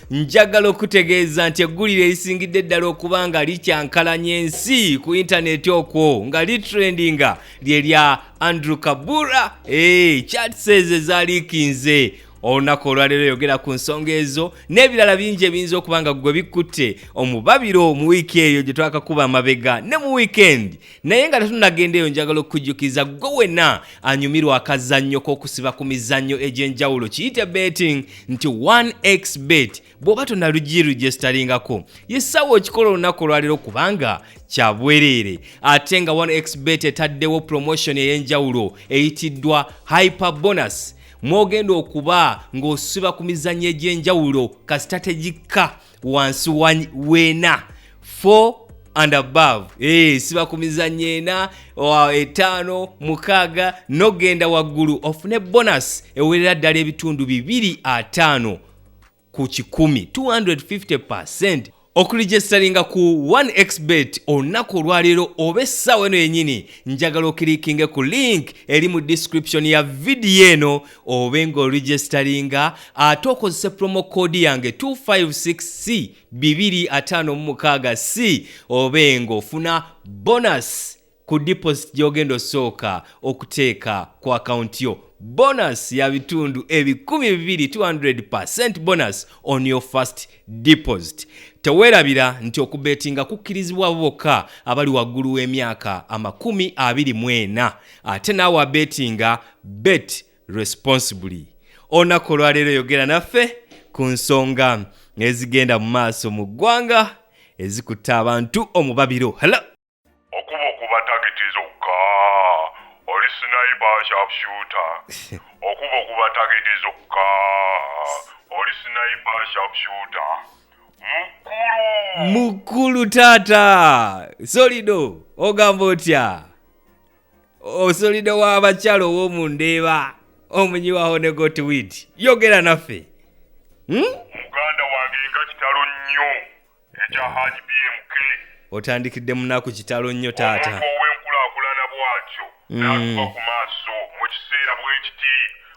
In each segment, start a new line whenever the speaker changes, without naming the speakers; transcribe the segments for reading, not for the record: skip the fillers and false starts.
Njagala okutegeeza nti eggulire erisingidde ddala okuba nga likyankalanya ensi ku intaneti okwo nga litrendinga lye lya Andrew Kabuura chatsays ezaliikinze olunaku olwaleero yogera ku nsonga ezo n'ebirala bingi ebiyinza okuba nga gwe bikutte omubabiro mu wiiki eyo gye twakakuba amabega ne mu weekend naye nga tetunnagenda eyo njagala okukujjukiza gwe wenna anyumirwa akazannyo k'okusiba ku mizannyo egy'enjawulo kiyite betting nti 1xbet bw'oba tonnalugiregistalingako yessaawa okikola olunaku olwaleero kubanga kya bwereere ate nga 1xbet etaddewo promotion ey'enjawulo eyitiddwa hyper bonus mwogenda okuba ng'osuba ku mizannyo egy'enjawulo kasita tegikka wansi weena 4 and above siba ku mizannyo 4 5 6 n'ogenda waggulu ofune bonus ewerera ddala ebitundu 2.5 ku 100 250% okuregistaringa ku 1xbet olunaku olwaleero oba essaawa eno yennyini njagala okirikinge ku link eri mu description ya vidiyo eno obe ng'oregistaringa ate okozese promo code yange 256C 256C obe ng'ofuna bonus ku deposit gy'ogenda osooka okuteeka ku account yo bonus ya bitundu 200% bonus on your first deposit. Teweerabira nti okubetinga kukkirizibwa bokka abali waggulu w'emyaka 24 ate naawe abetinga bet responsibly. Olunaku olwaleero yogera naffe ku nsonga ezigenda mu maaso mu ggwanga ezikutta abantu omubabiro. Hello.
Okuba tageti zokka oli sniper sharpshooter okuba tageti zokka oli sniper sharpshooter
mukulu taata solido ogamba otya osolido w'abakyalo ow'omundeeba omunyiwaho ne gotwit yogera naffe
muganda wange nga kitalo nnyo ekya Haji BMK
otandikidde munaku kitalo nnyo taata
ow'enkulaakulana bwatyo n'atuba ku maaso mu kiseera bwekiti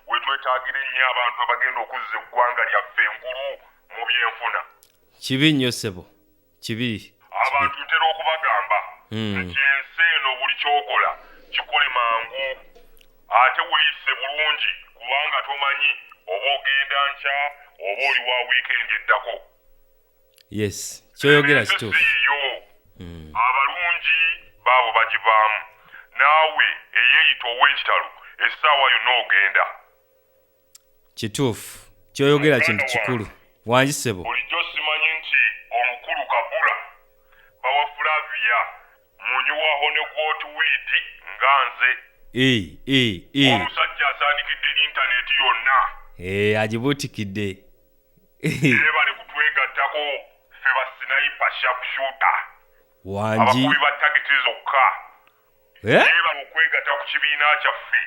wetwetaagira ennyo abantu abagenda okuzza eggwanga lyaffe engulu mu byenfuna
kibi nnyo ssebo kibi
abantu ntera okubagamba nti ensi eno buli kyokola kikole mangu ate weeyise bulungi kubanga tomanyi oba ogenda nkya oba oli wa wiikendi eddako
yes kyoyogera kituufu
abalungi baabo bagivaamu naawe eyeeyita ow'ekitalo essaawa yonna ogenda
kituufu kyoyogera kintu kikulu wangi ssebo
bulijjo simanyi nti omukulu Kabuura Bba Wa Flavia munyuwaho ne gwotwiti nga nze omusajja asaanikidde intaneti yonna
agibuutikidde
bale kutwegattako ffe ba sniper sharpshooter
wangi
abakubi ba tageti zokka bale okwegatta ku kibiina kyaffe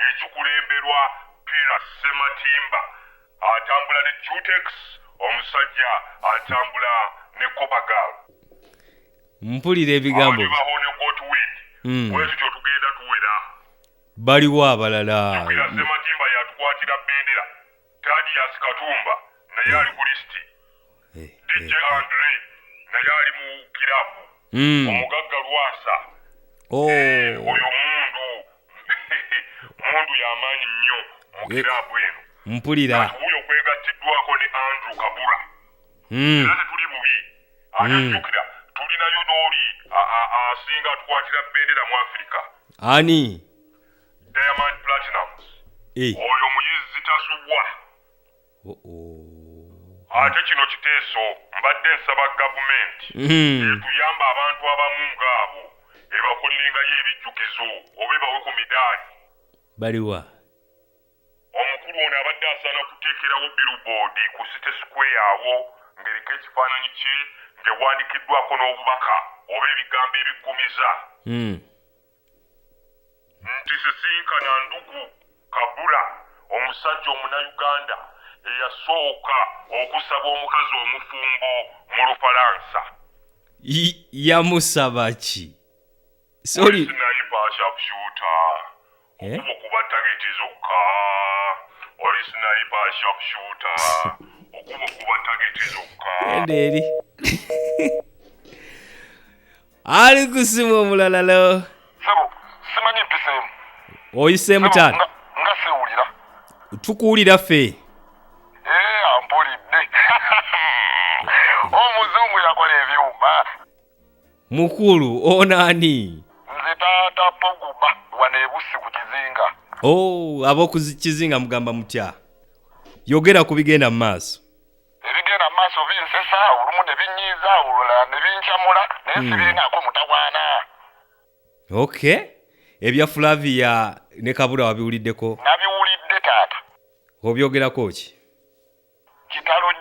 ekikulemberwa Pira Sematimba atambula ne Jutex Musajja atambula ne Kopagal
mpulira ebigambo
bwetutyo tugenda tuwera
baliwo abalala
Pira Sematimba yatukwatira bendera Thaddeus Katumba naye ali ku listi DJ Andre naye ali mu kirabu omugagga Lwasa oyo mundu y'amaanyi nnyo mu kirabu eno
mpulira
uyo kwegattiddwako ne Andrew Kabuura era tetuli bubi anajjukira tulinayo n'oli asinga atukwatira bendera mu Africa
ani
Diamond Platinums oyo muyizi tasubwa ate kino kiteeso mbadde nsaba gavumenti etuyamba abantu abamu ng'abo ebakolerengayo ebijjukizo oba ebawe ku midaali
baliwa
omukulu ono abadde asaana kuteekerawo billboard ku City Square awo ng'eriko ekifaananyi kye ng'ewandikiddwako n'obubaka oba ebigambo ebiggumiza nti sisinkana ndugu Kabuura omusajja omunayuganda eyasooka okusaba omukazi omufumbo mu Lufalansa
yamusaba ki sorry
sniper sharpshooter okuba tageti zokka oli sniper sharpshooter okuba tageti zokka.
Enderi. Ali kusimu omulala lo.
Sebo, simanyi mpiseemu.
Oyiseemu taata.
Nga sewulira.
Tukuwulira ffe.
Ampulidde. Omuzungu yakola ebyuma.
Mukulu onani.
Nze taata Pogba wane ebussi ku kizinga.
Ab'okukizinga mugamba mutya? Yogera ku bigenda mu maaso.
Ebigenda mu maaso binsesa, olumu ne binnyiiza, olulala ne binkyamula, naye sibirinaako mutawaana.
Okay. Ebya Flavia ne Kabuura wabiwuliddeko?
Nabiwulidde taata.
Obyogerako ki?
Kitalo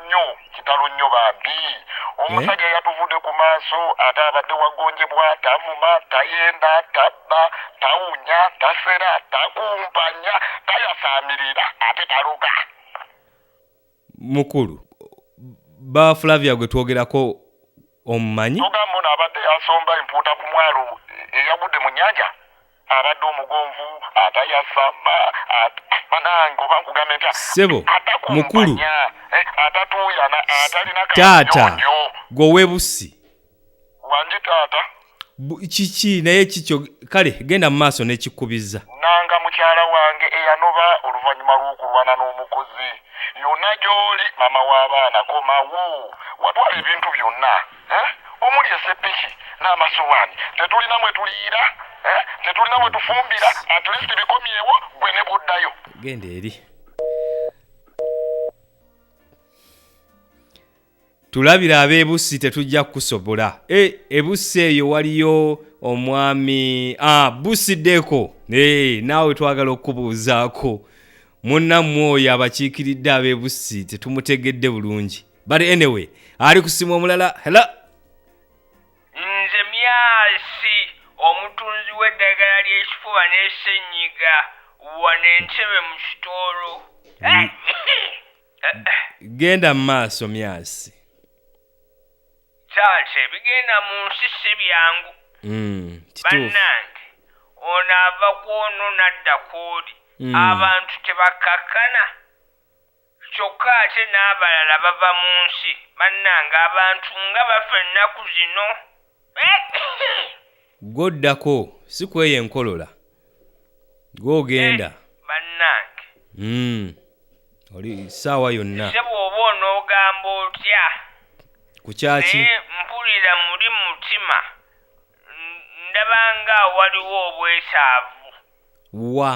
nnyo bambi. Omusajja yatuvudde ku maaso ate abadde wagonjebwa, tavuma, tayenda, tabba, tawunya, tasera, takumpanya, tayasaamirira, ate taluka.
Mukulu, Bba Flavia gwe twogerako omumanyi?
Tugamba ono abadde yasomba empuuta ku mwalo eyagudde mu nnyanja. Abadde omugonvu, atayasama, manange oba nkugambe ntya.
Sebo, mukulu.
Atatuuyana, atalina
taata, gwe bussi.
Wangi taata.
Kiki naye kikyo kale genda mu maaso n'ekikubizza.
Nanga mukyala wange eyanoba oluvannyuma lw'okulwana n'omukozi. Yonna gy'oli maama w'abaana komawo. Watwala ebintu byonna. Omuli esepiki n'amasowaani. Tetulina mwe tuliira. Tetulina mwe tufumbira. At least bikomyewo gwe ne buddayo.
Genda eri. Tulabira ab'ebussi tetujja kukusobola. Ebussi eyo waliyo omwami busiddeko. Naawe twagala okubuuzaako. Munnammwe oyo abakiikiridde ab'ebussi tetumutegedde bulungi. But anyway, ali kusimu omulala. Hello.
Nze myasi omutunzi w'eddagala ly'ekifuba n'essenyiga wane Entebbe mu kitoro.
Genda mu maaso myasi.
Taata ebigenda mu nsi si byangu. Bannange ono ava kwono n'adda kw'oli. Abantu tebakkakkana. Kyokka ate n'abalala bava mu nsi. Bannange abantu nga bafa ennaku zino.
Goddako si kweyo enkolola. Gw'ogenda.
Bannange.
Oli ssaawa yonna.
Se bw'oba onoogamba otya.
Ku kyaki?
Naye mpulira muli mu mutima. Ndaba nga waliwo obwetaavu.
Wa.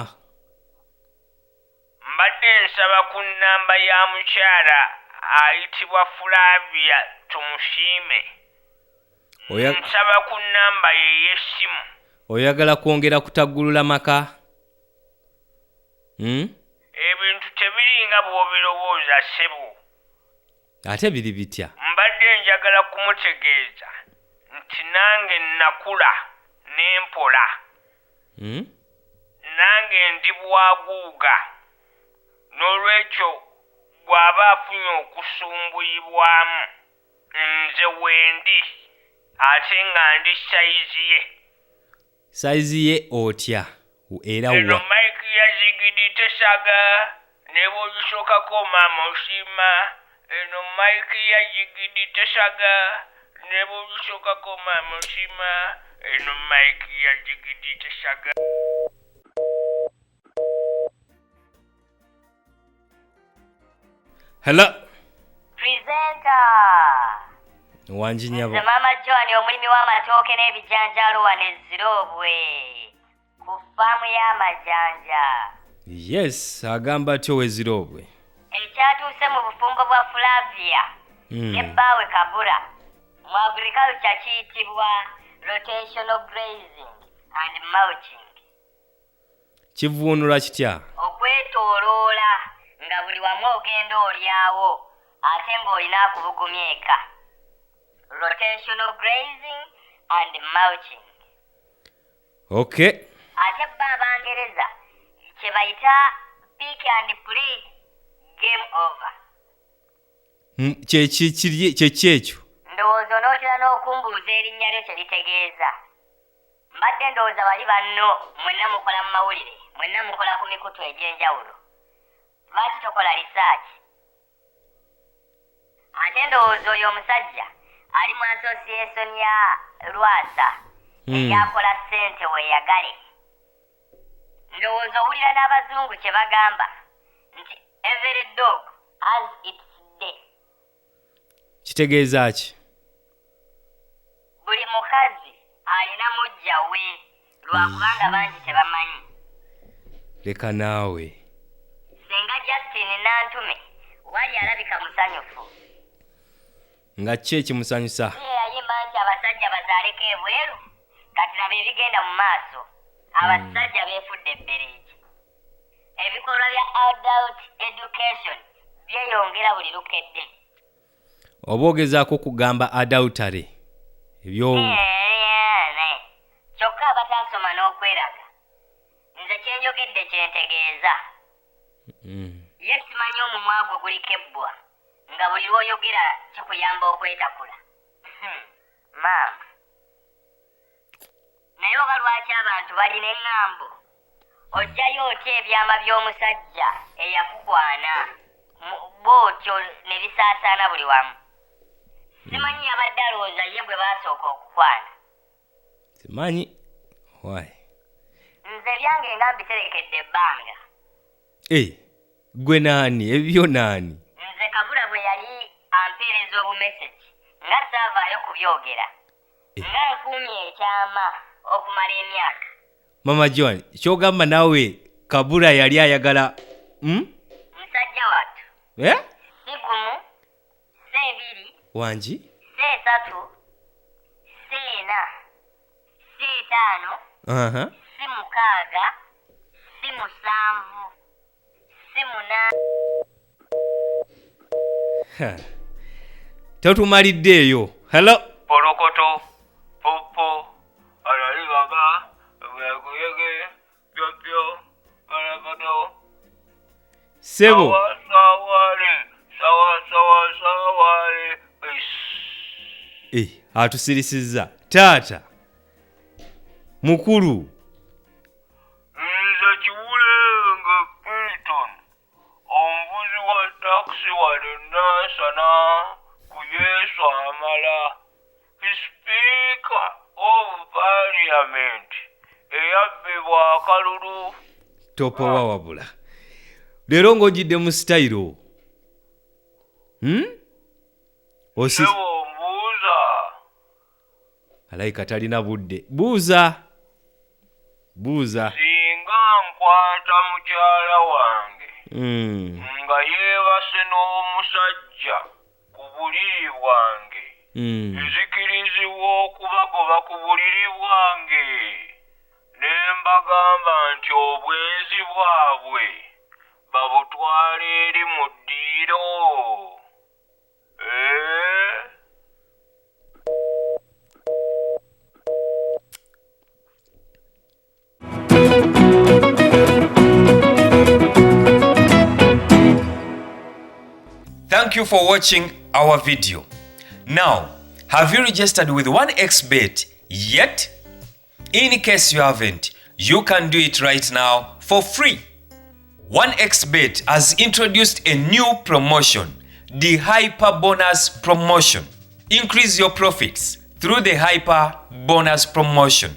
Mbadde nsaba ku nnamba ya mukyala ayitibwa Flavia Tumusiime. Nsaba ku nnamba ye y'essimu.
Oyagala kwongera kutaggulula maka?
Ebintu tebiringa bw'obirowooza ssebo.
Ate biri bitya?
Mbadde njagala kumutegeeza nti nange nakula n'empola. Nange ndi bwaguuga. N'olwekyo bw'aba afunye okusumbuyibwamu nze wendi ate nga ndi sayizi ye.
Sayizi ye otya? Era
eno
wa?
Mike ya zigidi tesaga ne bw'ogisokako maama osiima. Eno Mike ya zigidi tesaga ne bw'ogisokako maama osiima. Eno Mike ya zigidi tesaga.
Hello.
Presenter.
Wanjinyabo.
Nze MaamaJoan omulimi w'amatooke n'ebijanjaalo wano Ezirobwe ku faamu y'amajanja.
Yes, agamba atyo w'Ezirobwe.
Ekyatuuse mu bufumbo bwa Flavia ne bbaawe Kabuura mu agriculture kiyitibwa rotational grazing and mulching.
Kivuunula kitya?
Okwetooloola nga buli wamu ogenda olyawo ate ng'olina akubugumya eka. Rotational grazing and mulching.
Okay.
Ate bba Abangereza kye bayita pick and play game over.
Kyeki ekyo?
Ndowooza onootera n'okumbuuza erinnya lyo kye litegeeza. Mbadde ndowooza bali banno mwenna mukola mu mawulire, mwenna mukola ku mikutu egy'enjawulo. Lwaki tokola research? ate ndowooza oyo omusajja ali mu association ya Lwasa eyakola ssente weeyagale. Ndowooza owulira n'abazungu kye bagamba nti every dog has its day.
Kitegeeza ki?
Buli mukazi alina mujja we lwakubanga bangi tebamanyi.
Leka naawe.
Senga Justin Nantume wali alabika musanyufu.
Nga ki ekimusanyusa?
Yayimba nti abasajja bazaaleko ebweru kati laba ebigenda mu maaso. Abasajja beefudde ebbereegi. Ebikolwa bya adult education byeyongera buli lukedde.
Oba ogezaako kugamba adultery ebyo
kyokka abataasoma n'okweraga nze kyenjogedde kyentegeeza. Ye simanyi omumwa gwo guliko ebbwa nga buli lw'oyogera kikuyamba okwetakula. Maama, naye oba lwaki abantu balina eŋŋambo? Ojjayo otya ebyama by'omusajja eyakukwana bw'otyo ne bisaasaana buli wamu? Simanyi yabadde alowooza ye gwe baasooka okukwana.
Simanyi. Why?
Nze byange nga mbiterekedde ebbanga.
Gwe naani? Ebyo naani?
Nze Kabuura bwe yali ampeereza obumeseji nga saavaayo kubyogera nga nkuumye ekyama okumala emyaka.
MaamaJoan, kyogamba naawe Kabuura yali ayagala
musajja wattu. Si gumu, si ebiri,
wangi,
si esatu, si ena, si etaano, si mukaaga, si musanvu, si munaana.
Totumalidde eyo. Hello.
Porokoto, popo, alalibaga, bweguyege, pyopyo, porokoto.
Sebo.
Sawale.
Atusirisizza. Taata. Mukulu.
Nze Kiwulenge Piriton, omuvuzi wa taxi wali nansana ku Yesu amala. Speaker of Parliament eyabbibwa akalulu.
Topowa wabula. Leero ng'ojjidde mu sitayiro.
Mbuuza.
Alayika talina budde. Buuza.
Singa nkwata mukyala wange nga yeebase n'omusajja ku buliri bwange nzikirizibwa okubagoba ku buliri bwange ne mbagamba nti obwenzi bwabwe babutwala eri mu ddiiro.
Thank you for watching our video. Now, have you registered with 1xBet yet? In case you haven't, you can do it right now for free. 1xBet has introduced a new promotion, the Hyper Bonus Promotion. Increase your profits through the Hyper Bonus Promotion.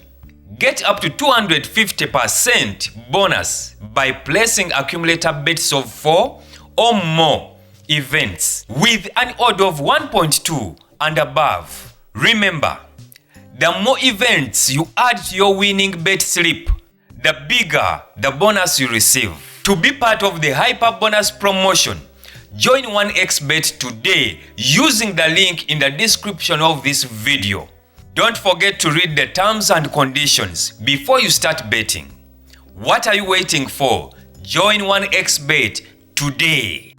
Get up to 250% bonus by placing accumulator bets of 4 or more events with an odd of 1.2 and above. Remember, the more events you add to your winning bet slip, the bigger the bonus you receive. To be part of the Hyper Bonus Promotion, join 1xBet today using the link in the description of this video. Don't forget to read the terms and conditions before you start betting. What are you waiting for? Join 1xBet today.